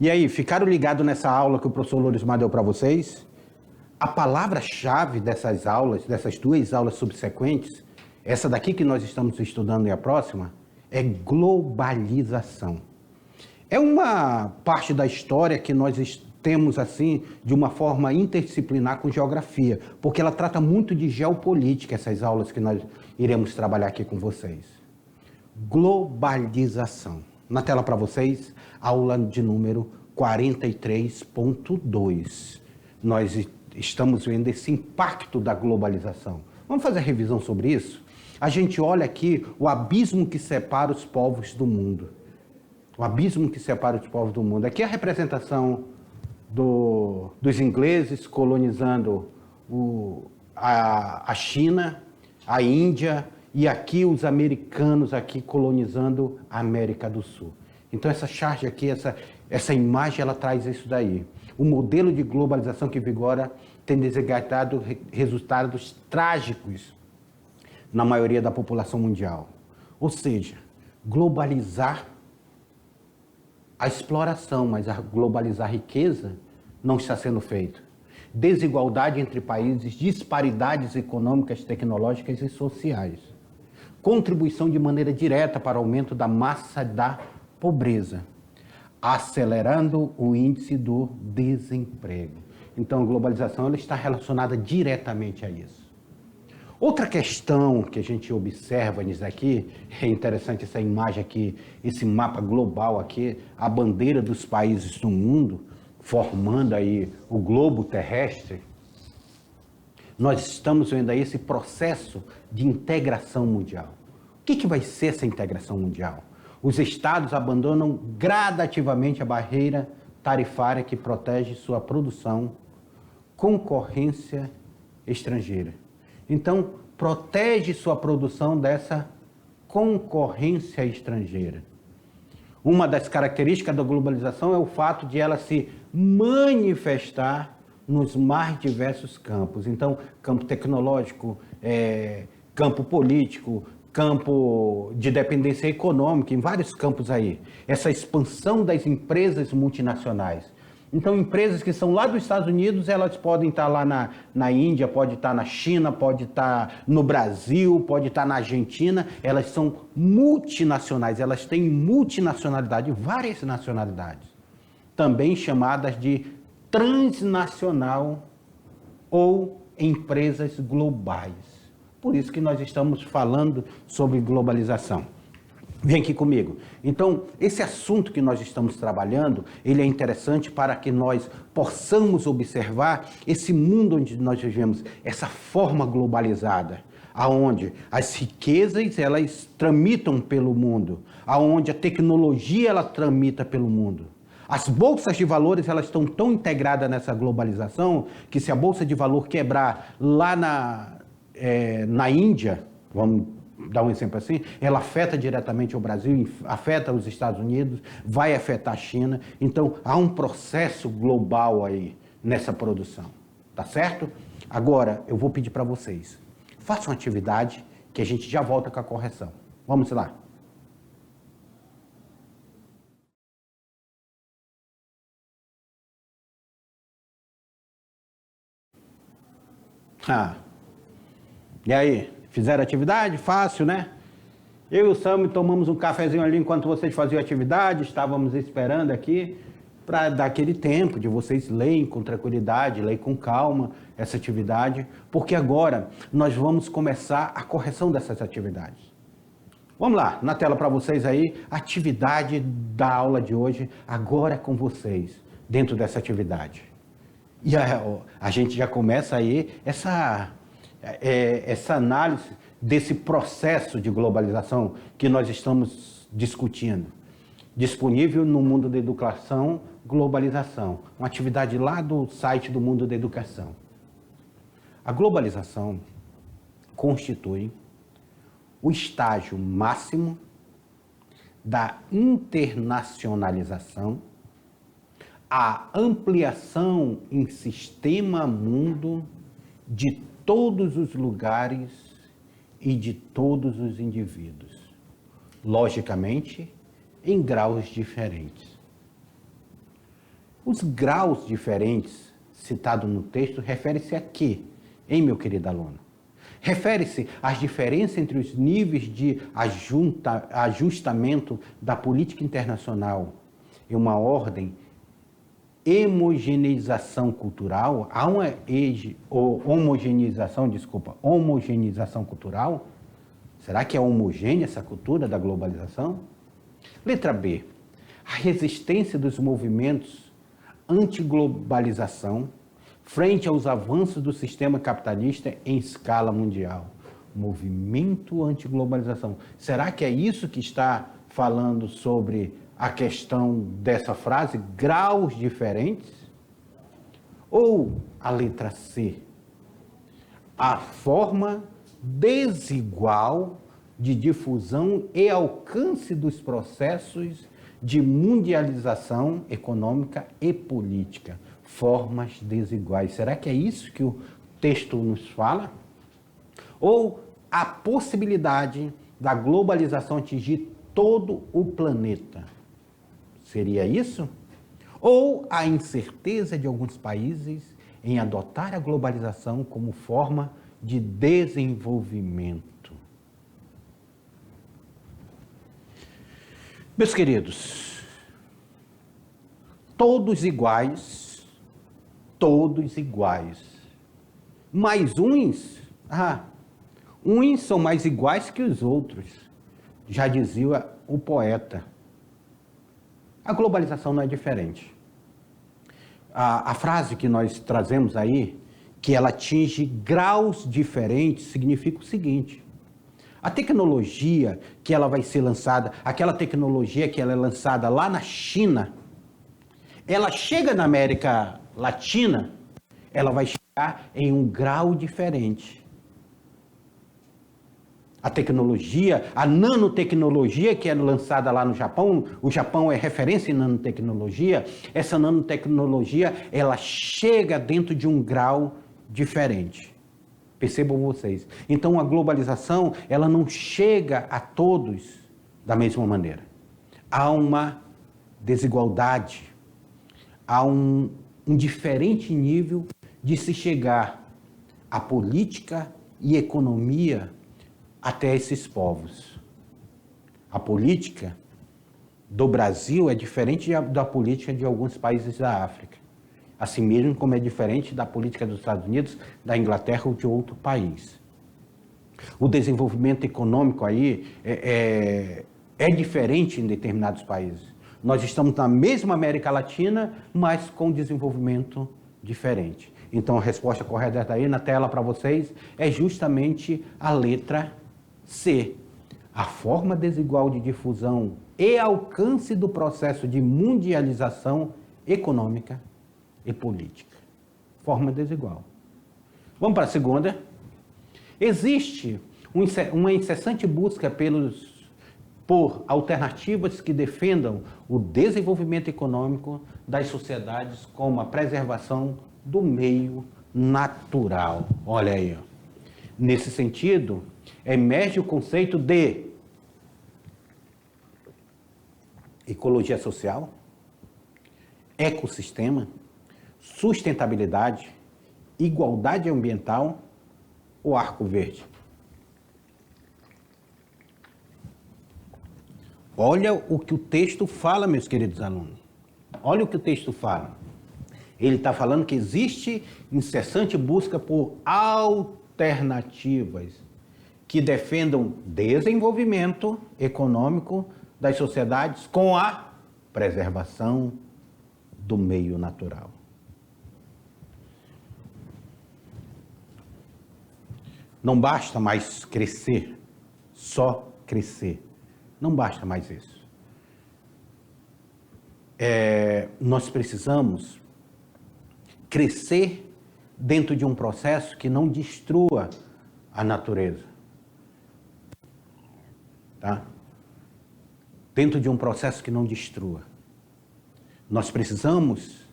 E aí, ficaram ligados nessa aula que o professor Lorismar deu para vocês? A palavra-chave dessas aulas, dessas duas aulas subsequentes, essa daqui que nós estamos estudando e a próxima, é globalização. É uma parte da história que nós temos assim de uma forma interdisciplinar com geografia, porque ela trata muito de geopolítica, essas aulas que nós iremos trabalhar aqui com vocês. Globalização. Na tela para vocês, aula de número 43.2. Nós estamos vendo esse impacto da globalização. Vamos fazer a revisão sobre isso? A gente olha aqui o abismo que separa os povos do mundo. O abismo que separa os povos do mundo. Aqui é a representação dos ingleses colonizando a China, a Índia, e aqui os americanos aqui colonizando a América do Sul. Então essa charge aqui, essa imagem, ela traz isso daí. O modelo de globalização que vigora tem desencadeado resultados trágicos na maioria da população mundial. Ou seja, globalizar a exploração, mas a globalizar a riqueza não está sendo feito. Desigualdade entre países, disparidades econômicas, tecnológicas e sociais. Contribuição de maneira direta para o aumento da massa da pobreza, acelerando o índice do desemprego. Então, a globalização ela está relacionada diretamente a isso. Outra questão que a gente observa nisso aqui, é interessante essa imagem aqui, esse mapa global aqui, a bandeira dos países do mundo, formando aí o globo terrestre. Nós estamos vendo aí esse processo de integração mundial. O que vai ser essa integração mundial? Os estados abandonam gradativamente a barreira tarifária que protege sua produção, concorrência estrangeira. Então, protege sua produção dessa concorrência estrangeira. Uma das características da globalização é o fato de ela se manifestar nos mais diversos campos. Então, campo tecnológico, campo político, campo de dependência econômica, em vários campos aí. Essa expansão das empresas multinacionais. Então, empresas que são lá dos Estados Unidos, elas podem estar lá na Índia, pode estar na China, pode estar no Brasil, pode estar na Argentina. Elas são multinacionais, elas têm multinacionalidade, várias nacionalidades. Também chamadas de transnacional ou empresas globais. Por isso que nós estamos falando sobre globalização. Vem aqui comigo. Então, esse assunto que nós estamos trabalhando, ele é interessante para que nós possamos observar esse mundo onde nós vivemos, essa forma globalizada, aonde as riquezas, elas tramitam pelo mundo, aonde a tecnologia, ela tramita pelo mundo. As bolsas de valores, elas estão tão integradas nessa globalização, que se a bolsa de valor quebrar lá na Índia, vamos dar um exemplo assim, ela afeta diretamente o Brasil, afeta os Estados Unidos, vai afetar a China. Então, há um processo global aí nessa produção, tá certo? Agora, eu vou pedir para vocês, façam uma atividade que a gente já volta com a correção. Vamos lá. E aí? Fizeram atividade? Fácil, né? Eu e o Sam tomamos um cafezinho ali enquanto vocês faziam atividade, estávamos esperando aqui para dar aquele tempo de vocês lerem com tranquilidade, lerem com calma essa atividade, porque agora nós vamos começar a correção dessas atividades. Vamos lá, na tela para vocês aí, atividade da aula de hoje, agora com vocês, dentro dessa atividade. E a gente já começa aí essa análise desse processo de globalização que nós estamos discutindo. Disponível no Mundo da Educação, Globalização, uma atividade lá do site do Mundo da Educação. A globalização constitui o estágio máximo da internacionalização, a ampliação em sistema mundo de todos os lugares e de todos os indivíduos, logicamente, em graus diferentes. Os graus diferentes citados no texto refere-se a quê, hein, meu querido aluno? Refere-se às diferenças entre os níveis de ajustamento da política internacional em uma ordem homogeneização cultural, há uma homogeneização cultural? Será que é homogênea essa cultura da globalização? Letra B, a resistência dos movimentos anti-globalização frente aos avanços do sistema capitalista em escala mundial. Movimento anti-globalização. Será que é isso que está falando sobre a questão dessa frase, graus diferentes? Ou a letra C, a forma desigual de difusão e alcance dos processos de mundialização econômica e política, formas desiguais. Será que é isso que o texto nos fala? Ou a possibilidade da globalização atingir todo o planeta? Seria isso? Ou a incerteza de alguns países em adotar a globalização como forma de desenvolvimento? Meus queridos, todos iguais, mas uns são mais iguais que os outros, já dizia o poeta. A globalização não é diferente. A frase que nós trazemos aí, que ela atinge graus diferentes, significa o seguinte: a tecnologia que ela vai ser lançada, aquela tecnologia que ela é lançada lá na China, ela chega na América Latina, ela vai chegar em um grau diferente. A tecnologia, a nanotecnologia que é lançada lá no Japão, o Japão é referência em nanotecnologia, essa nanotecnologia, ela chega dentro de um grau diferente. Percebam vocês. Então, a globalização, ela não chega a todos da mesma maneira. Há uma desigualdade, há um diferente nível de se chegar à política e economia até esses povos. A política do Brasil é diferente da política de alguns países da África, assim mesmo como é diferente da política dos Estados Unidos, da Inglaterra ou de outro país. O desenvolvimento econômico aí é diferente em determinados países. Nós estamos na mesma América Latina, mas com desenvolvimento diferente. Então, a resposta correta aí na tela para vocês é justamente a letra C. A forma desigual de difusão e alcance do processo de mundialização econômica e política. Forma desigual. Vamos para a segunda. Existe uma incessante busca por alternativas que defendam o desenvolvimento econômico das sociedades como a preservação do meio natural. Olha aí, ó. Nesse sentido, emerge o conceito de ecologia social, ecossistema, sustentabilidade, igualdade ambiental ou arco verde. Olha o que o texto fala, meus queridos alunos. Olha o que o texto fala. Ele está falando que existe incessante busca por alternativas que defendam desenvolvimento econômico das sociedades com a preservação do meio natural. Não basta mais crescer, só crescer. Não basta mais isso. Nós precisamos crescer dentro de um processo que não destrua a natureza. Tá? Dentro de um processo que não destrua. Nós precisamos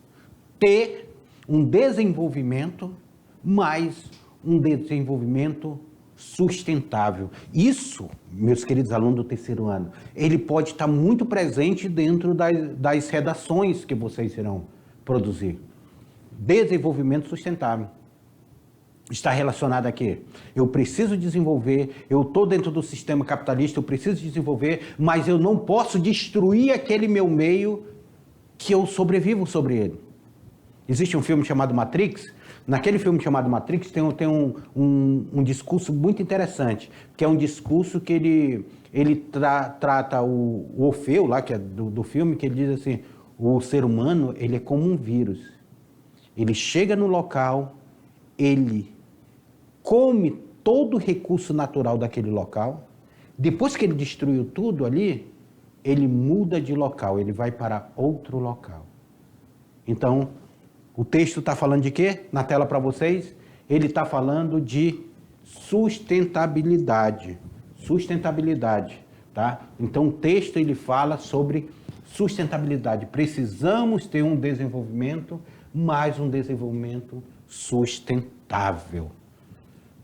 ter um desenvolvimento, mas um desenvolvimento sustentável. Isso, meus queridos alunos do terceiro ano, ele pode estar muito presente dentro das redações que vocês irão produzir. Desenvolvimento sustentável. Está relacionado a quê? Eu preciso desenvolver, eu estou dentro do sistema capitalista, eu preciso desenvolver, mas eu não posso destruir aquele meu meio que eu sobrevivo sobre ele. Existe um filme chamado Matrix. Naquele filme chamado Matrix tem um discurso muito interessante, que é um discurso que ele trata o Orfeu, lá, que é do filme, que ele diz assim, o ser humano ele é como um vírus. Ele chega no local, ele come todo o recurso natural daquele local, depois que ele destruiu tudo ali, ele muda de local, ele vai para outro local. Então, o texto está falando de quê? Na tela para vocês, ele está falando de sustentabilidade. Sustentabilidade, tá? Então, o texto ele fala sobre sustentabilidade. Precisamos ter um desenvolvimento, mas um desenvolvimento sustentável.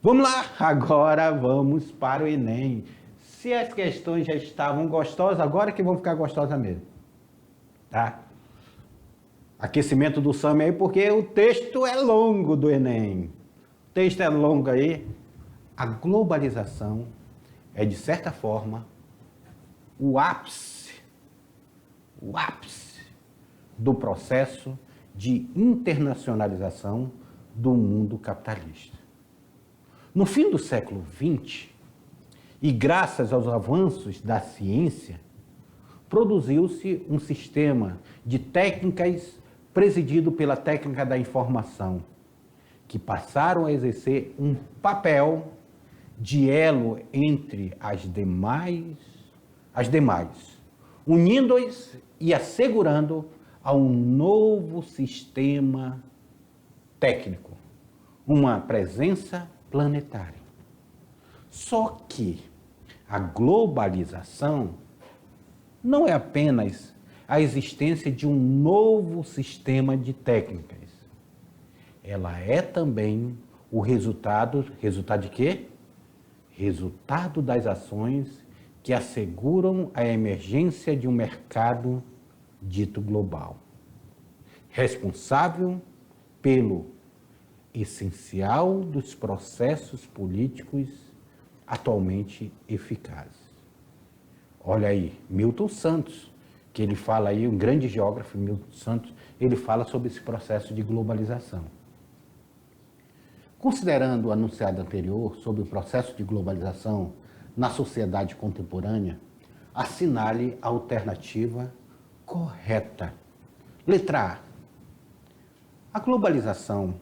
Vamos lá, agora vamos para o Enem. Se as questões já estavam gostosas, agora que vão ficar gostosas mesmo, tá? Aquecimento do SAMI aí, porque o texto é longo do Enem. O texto é longo aí. A globalização é, de certa forma, o ápice do processo de internacionalização do mundo capitalista. No fim do século XX, e graças aos avanços da ciência, produziu-se um sistema de técnicas presidido pela técnica da informação, que passaram a exercer um papel de elo entre as demais, unindo-as e assegurando a um novo sistema técnico, uma presença planetária. Só que a globalização não é apenas a existência de um novo sistema de técnicas. Ela é também o resultado de quê? Resultado das ações que asseguram a emergência de um mercado dito global, responsável pelo essencial dos processos políticos atualmente eficazes. Olha aí, Milton Santos, que ele fala aí, um grande geógrafo, Milton Santos, ele fala sobre esse processo de globalização. Considerando o anunciado anterior sobre o processo de globalização na sociedade contemporânea, assinale a alternativa correta. Letra A. A globalização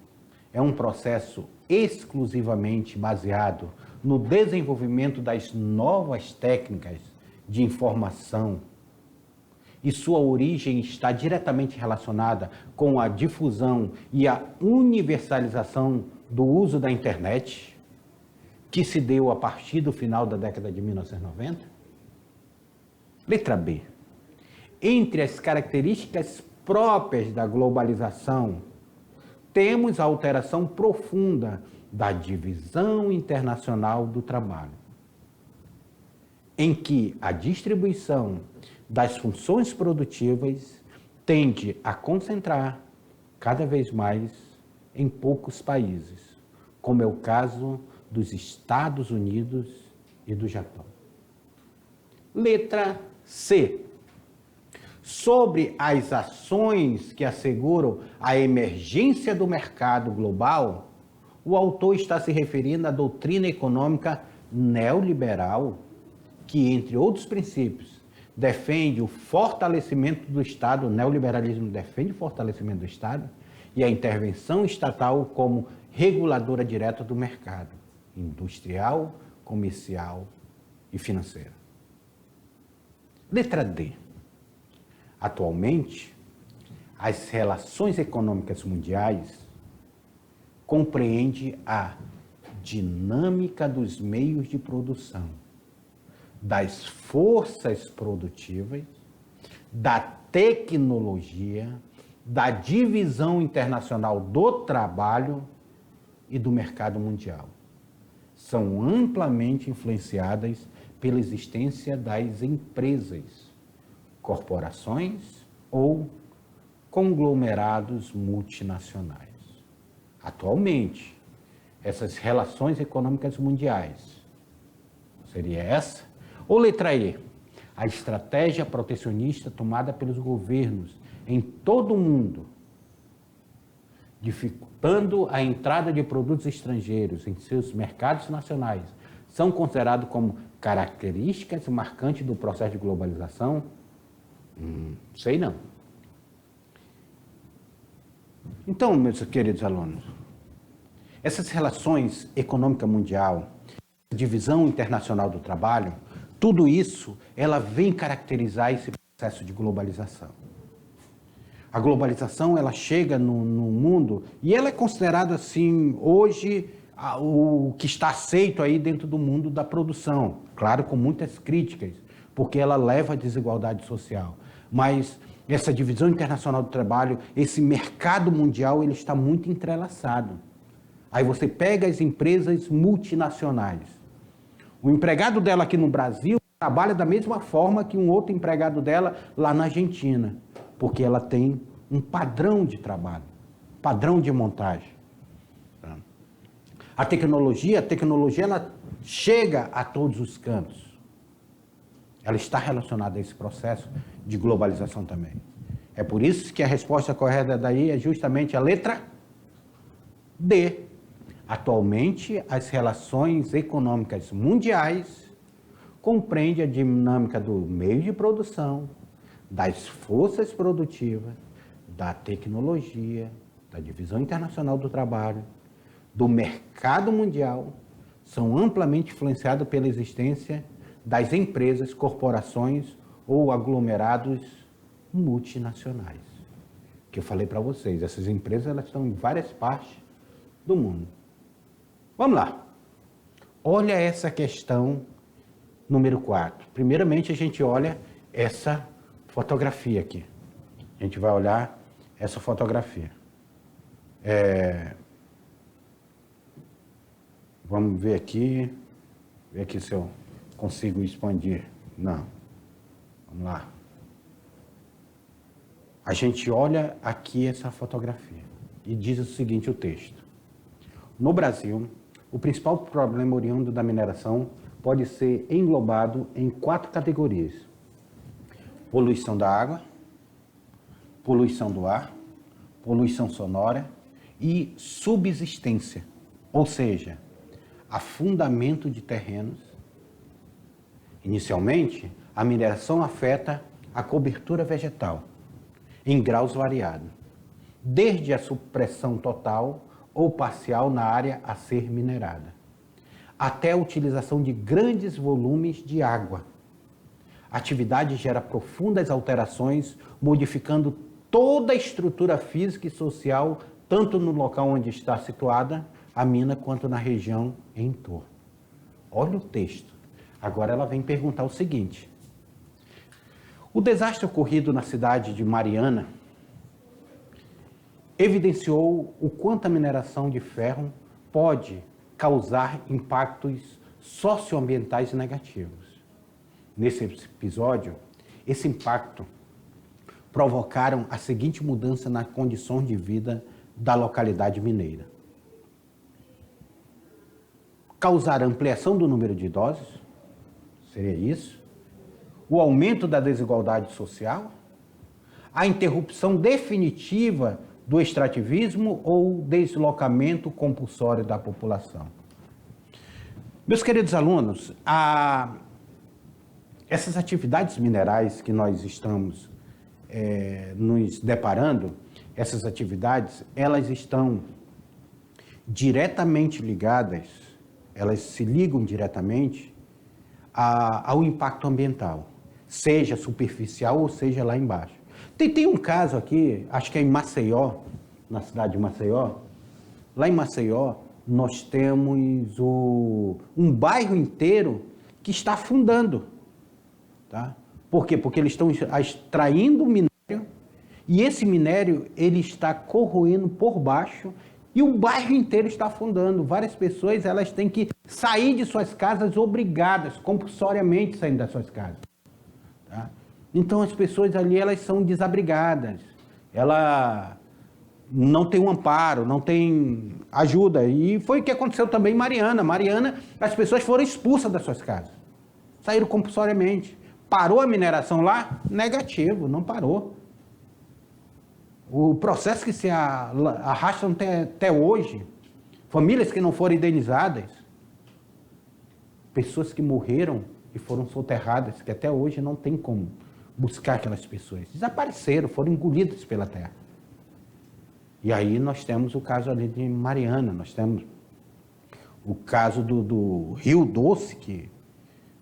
é um processo exclusivamente baseado no desenvolvimento das novas técnicas de informação e sua origem está diretamente relacionada com a difusão e a universalização do uso da internet, que se deu a partir do final da década de 1990? Letra B. Entre as características próprias da globalização, temos a alteração profunda da divisão internacional do trabalho, em que a distribuição das funções produtivas tende a concentrar cada vez mais em poucos países, como é o caso dos Estados Unidos e do Japão. Letra C. Sobre as ações que asseguram a emergência do mercado global, o autor está se referindo à doutrina econômica neoliberal, que, entre outros princípios, defende o fortalecimento do Estado, o neoliberalismo defende o fortalecimento do Estado e a intervenção estatal como reguladora direta do mercado industrial, comercial e financeiro. Letra D. Atualmente, as relações econômicas mundiais compreendem a dinâmica dos meios de produção, das forças produtivas, da tecnologia, da divisão internacional do trabalho e do mercado mundial. São amplamente influenciadas pela existência das empresas, corporações ou conglomerados multinacionais. Atualmente, essas relações econômicas mundiais, seria essa? Ou letra E, a estratégia protecionista tomada pelos governos em todo o mundo, dificultando a entrada de produtos estrangeiros em seus mercados nacionais, são considerados como características marcantes do processo de globalização? Sei não. Então, meus queridos alunos, essas relações econômica mundial, divisão internacional do trabalho, tudo isso, ela vem caracterizar esse processo de globalização. A globalização, ela chega no mundo e ela é considerada, assim, hoje, o que está aceito aí dentro do mundo da produção. Claro, com muitas críticas, porque ela leva à desigualdade social. Mas essa divisão internacional do trabalho, esse mercado mundial, ele está muito entrelaçado. Aí você pega as empresas multinacionais. O empregado dela aqui no Brasil trabalha da mesma forma que um outro empregado dela lá na Argentina, porque ela tem um padrão de trabalho, padrão de montagem. A tecnologia ela chega a todos os cantos. Ela está relacionada a esse processo de globalização também. É por isso que a resposta correta daí é justamente a letra D. Atualmente, as relações econômicas mundiais compreendem a dinâmica do meio de produção, das forças produtivas, da tecnologia, da divisão internacional do trabalho, do mercado mundial, são amplamente influenciadas pela existência das empresas, corporações ou aglomerados multinacionais. Que eu falei para vocês, essas empresas elas estão em várias partes do mundo. Vamos lá. Olha essa questão número 4. Primeiramente, a gente olha essa fotografia aqui. A gente vai olhar essa fotografia. Vamos ver aqui se eu consigo expandir. Não. Vamos lá. A gente olha aqui essa fotografia e diz o seguinte, o texto. No Brasil, o principal problema oriundo da mineração pode ser englobado em 4 categorias. Poluição da água, poluição do ar, poluição sonora e subsistência, ou seja, afundamento de terrenos. Inicialmente, a mineração afeta a cobertura vegetal, em graus variados, desde a supressão total ou parcial na área a ser minerada, até a utilização de grandes volumes de água. A atividade gera profundas alterações, modificando toda a estrutura física e social, tanto no local onde está situada a mina, quanto na região em torno. Olha o texto. Agora ela vem perguntar o seguinte. O desastre ocorrido na cidade de Mariana evidenciou o quanto a mineração de ferro pode causar impactos socioambientais negativos. Nesse episódio, esse impacto provocaram a seguinte mudança nas condições de vida da localidade mineira. Causar ampliação do número de idosos, seria isso? O aumento da desigualdade social? A interrupção definitiva do extrativismo ou deslocamento compulsório da população? Meus queridos alunos, essas atividades minerais que nós estamos nos deparando, essas atividades, elas estão diretamente ligadas, elas se ligam diretamente ao impacto ambiental, seja superficial ou seja lá embaixo. Tem um caso aqui, acho que é em Maceió, na cidade de Maceió. Lá em Maceió, nós temos um bairro inteiro que está afundando. Tá? Por quê? Porque eles estão extraindo minério e esse minério ele está corroendo por baixo e o bairro inteiro está afundando. Várias pessoas elas têm que sair de suas casas obrigadas, compulsoriamente saindo das suas casas. Tá? Então as pessoas ali elas são desabrigadas, ela não tem um amparo, não tem ajuda. E foi o que aconteceu também em Mariana. Mariana, as pessoas foram expulsas das suas casas. Saíram compulsoriamente. Parou a mineração lá? Negativo, não parou. O processo que se arrasta até hoje, famílias que não foram indenizadas, pessoas que morreram e foram soterradas, que até hoje não tem como buscar aquelas pessoas. Desapareceram, foram engolidas pela terra. E aí nós temos o caso ali de Mariana, nós temos o caso do Rio Doce, que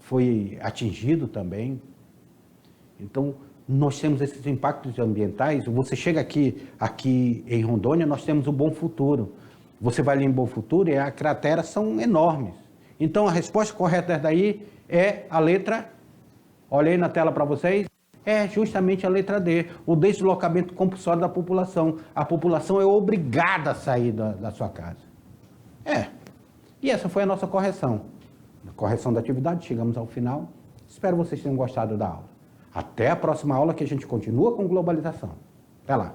foi atingido também. Então, nós temos esses impactos ambientais. Você chega aqui em Rondônia, nós temos o Bom Futuro. Você vai ali em Bom Futuro e as crateras são enormes. Então, a resposta correta daí é a letra, olha aí na tela para vocês, é justamente a letra D, o deslocamento compulsório da população. A população é obrigada a sair da sua casa. E essa foi a nossa correção. Correção da atividade, chegamos ao final. Espero vocês tenham gostado da aula. Até a próxima aula que a gente continua com globalização. Até lá.